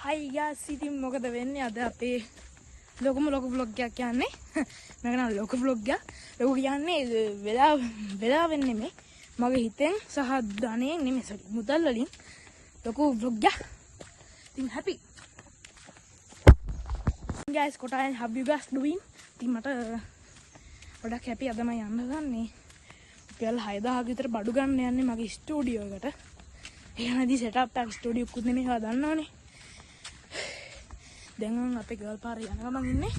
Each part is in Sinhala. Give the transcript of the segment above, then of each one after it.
Hi guys, ඉතින් මොකද වෙන්නේ අද අපේ ලොකු vlog එකක් යන්නේ. මම කියන ලොකු vlog එක. ලොකු කියන්නේ වෙලා වෙන්නේ මේ මගේ හිතෙන් සහ ධනෙන් නෙමෙයි සරි මුදල් වලින් ලොකු vlog එක. ඉතින් happy. Guys, what have you guys doing? ඉතින් මට ගොඩක් happy අද මම යන්න ගන්නේ. රුපියල් 6000 විතර බඩු ගන්න යන්නේ මගේ ස්ටුඩියෝ එකට. එහෙමදී setup එකක් ස්ටුඩියෝ කුත් නෙමෙයි හදන්නවනේ. දැන් අපේ ගර්ල් පාරේ යනවා මං ඉන්නේ.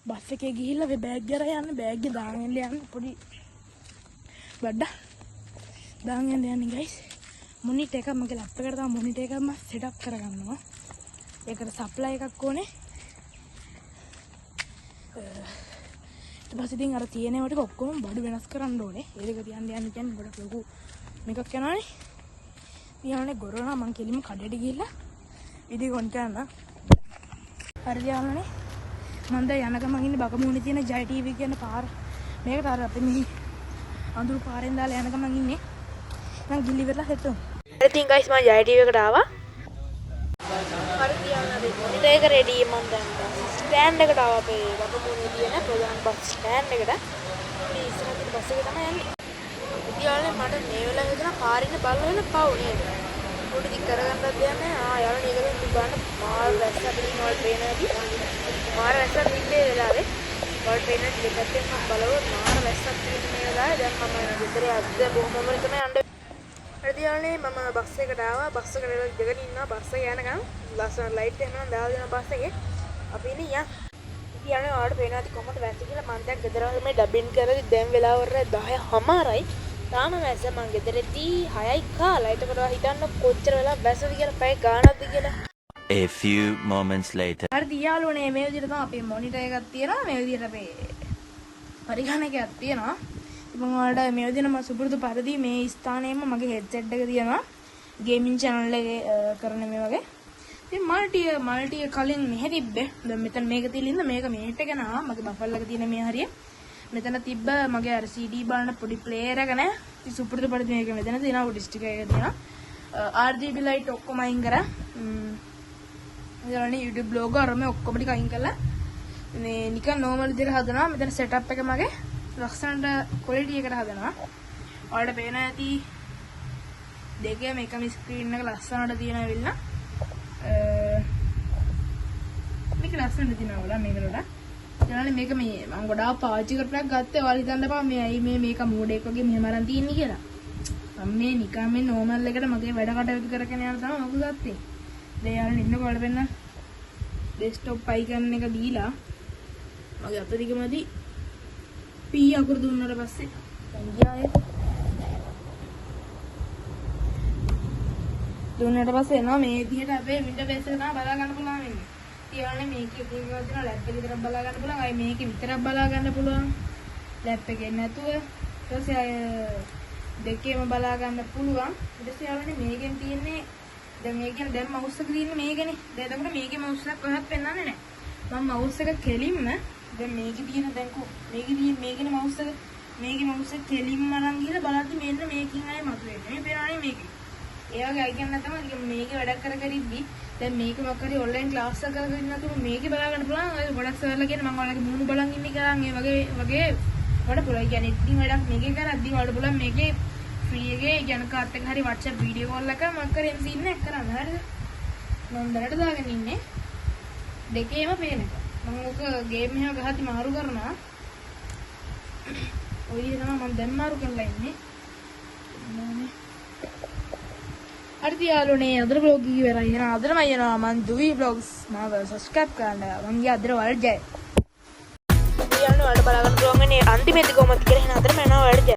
බස් එකේ ගිහිල්ලා මේ බෑග් එක යන්න බෑග් එක දාගෙන යන්න පොඩි බඩ දාගෙන යන්නේ guys. මොනිටර් එකක් මගේ ලැප් එකට තමයි මොනිටර් එකක් මම setup කරගන්නවා. ඒකට සප්ලයි එකක් ඕනේ. ඊට පස්සේ ඉතින් අර තියෙනේව ටික ඔක්කොම බඩු වෙනස් කරන්න ඕනේ. ඒක තියන්න යන්න කියන්නේ ගොඩක් ලොකු මේකක් යනවානේ. තියන්නේ ගොරෝනා මං කෙලින්ම කඩේට ගිහිල්ලා විඩියෝ කොන් කරන්න. හරි යාළුවනේ. මම දැන් යන ගමන් ඉන්නේ බකමුණේ තියෙන ජය ටීවී කියන පාර. මේකට අර අපි මේ අඳුරු පාරෙන් දාලා යන ගමන් ඉන්නේ. මම ගිලි වෙලා හිටු. හරි ඉතින් guys මම ජය ටීවී එකට ආවා. හරි යාළුවනේ. මොනිටර් එක රෙඩි මම දැන් ස්ටෑන්ඩ් එකට ආවා අපේ බකමුණේ තියෙන ප්‍රධාන බස් ස්ටෑන්ඩ් එකට. මේ ඉස්සරහින් බස් එක තමයි යන්නේ. යාළුවනේ මට මේ වෙලාවේ හිතන පාරින්න බලන පව් නේද? උඩ දික් කරගන්නත් දෙන්නේ යාළුවනේ ඒකෙන් දුබන්න මාල් රැස්සක් දින වල ට්‍රේනර්දී මාල් රැස්සක් දින්නේ වෙලාවේ වල ට්‍රේනර් දෙකෙන් මම බලුවොත් මාල් රැස්සක් දින්නේ මේ වෙලාවේ දැන් මම ගෙදර අද්ද බොහොම තමයි යන්නේ. හරි යාළුවනේ මම බස් එකට ආවා. බස් එකට දෙගෙන ඉන්නවා. බස් එක යනකම් ලස්සන ලයිට් එක නම් දාලා දෙනවා බස් එකේ. අපි ඉන්නේ යන්. යාළුවනේ ආවට පේනවාද කොහොමද වැස්ස කියලා මම දැන් ගෙදර මේ ඩබින් කරලා දැන් වෙලාව වර 10:00යි. තාම වැස්ස මං ගෙදරදී 6යි කාලා. එතකොට හිතන්න කොච්චර වෙලා වැස්සද කියලා පැය ගාණක්ද කියලා. A few moments later. හරි යාළුවනේ මේ විදිහට තමයි අපේ මොනිටර් එකක් තියෙනවා. මේ විදිහට අපේ පරිගණකයක් තියෙනවා. ඉතින් ඔයාලට මේ විදිහට මම සුපුරුදු පරිදි මේ ස්ථානයේම මගේ හෙඩ්සෙට් එක තියෙනවා. ගේමින් channel එකේ කරන මේ වගේ. ඉතින් මල්ටි කලින් මෙහෙ තිබ්බේ. දැන් මෙතන මේක තියලින්ද මේක මේට එක නා මගේ බෆල් එක තියෙන මේ හරිය. මෙතන තිබ්බ මගේ අර CD බලන පොඩි ප්ලේයර් එක නේ. ඉතින් සුපුරුදු පරිදි මේක මෙතන තියෙනවා. පොඩි ස්ටිකර් එක තියෙනවා. RGB ලයිට් ඔක්කොම අයින් කරා. ඊළඟට YouTube blog අරම ඔක්කොම ටික අයින් කළා. මේ නිකන් normal විදිහට හදනවා. මෙතන setup එක මගේ ලස්සනට quality එකට හදනවා. ඔයාලට පේන ඇති දෙකේම එකම screen එක ලස්සනට තියෙන වෙන්න. මේක ලස්සනට තියෙනවා වල මේකට. ඊළඟට මේක මේ මම ගොඩාක් පාවිච්චි කරපුවක් ගත්තේ. ඔයාලා හිතන්න එපා මේ ඇයි මේක මෝඩ් එකක් වගේ මෙහෙම අරන් තියන්නේ කියලා. මම මේ නිකන් මේ normal එකට මගේ වැඩ කටයුතු කරගෙන යන තමයි මොකද ගත්තේ. දැන් යාළුවනේ ඉන්නකො ඔයාලා වෙන්න desktop icon එක දීලා මගේ අත දිගමදී P අකුරු දුන්නාට පස්සේ සංඛ්‍යාවේ දුන්නාට පස්සේ එනවා මේ විදිහට අපේ ඉන්ටර්ෆේස් එක තමයි බලා ගන්න පුළුවන් වෙන්නේ. ඊළඟට මේකේ තියෙනවා ලැප් එක විතරක් බලා ගන්න පුළුවන්. අය මේකේ විතරක් බලා ගන්න පුළුවන්. ලැප් එකේ නැතුව ඊට පස්සේ අය දෙකේම බලා ගන්න පුළුවන්. ඊට පස්සේ යාළුවනේ මේකෙන් තියෙන්නේ දැන් මේකෙන් දැන් මවුස් එක තියෙන්නේ මේකනේ. දැන් එතකොට මේකේ මවුස් එක කොහෙවත් පෙන්වන්නේ නැහැ. මම මවුස් එක කෙලින්ම දැන් මේකේ තියෙන දැන් මේකේ තියෙන මේකේ මවුස් එක මේකේ මවුස් එක කෙලින්ම අරන් ගිහලා බලද්දි මෙන්න මේකින් ආයේ මතුවෙන්නේ. මේ පේනවනේ මේකේ. ඒ වගේ අයිකන් නැතම මේකේ වැඩ කර ඉද්දි දැන් මේක මොකක් හරි ඔන්ලයින් ක්ලාස් එකක් කරගෙන ඉන්නකොට මේකේ බලා ගන්න පුළුවන්. ඔය ගොඩක් සර්ලා කියන්නේ මම ඔයාලගේ මූණු බලන් ඉන්නේ කියලා ඒ වගේ වඩ පුළුවන්. ඒ කියන්නේ එඩිටින් වැඩක් මේකේ කරද්දි වඩ පුළුවන් මේකේ ෆ්‍රී එකේ යන කාත් එක හරි WhatsApp වීඩියෝ කෝල් එක මම කරේ MC එකක් කරන්න. හරිද? මම දැනට දාගෙන ඉන්නේ දෙකේම පේන එක. මම ඔක ගේම් එකක් ගහද්දි මාරු කරනවා. ඔය විදිහ තමයි මම දැන් මාරු කරලා ඉන්නේ. හරි යාළුවනේ අදට vlog එක ඉවරයි. එහෙනම් අදට මම යනවා මං දුවි vlogs මාව subscribe කරන්න. මං ගියා අදට වලට ජය. යාළුවනේ ඔයාලට බලා ගන්න පුළුවන් නේ අන්තිමේදී කොහොමද කියලා. එහෙනම් අදට මම යනවා වලට ජය.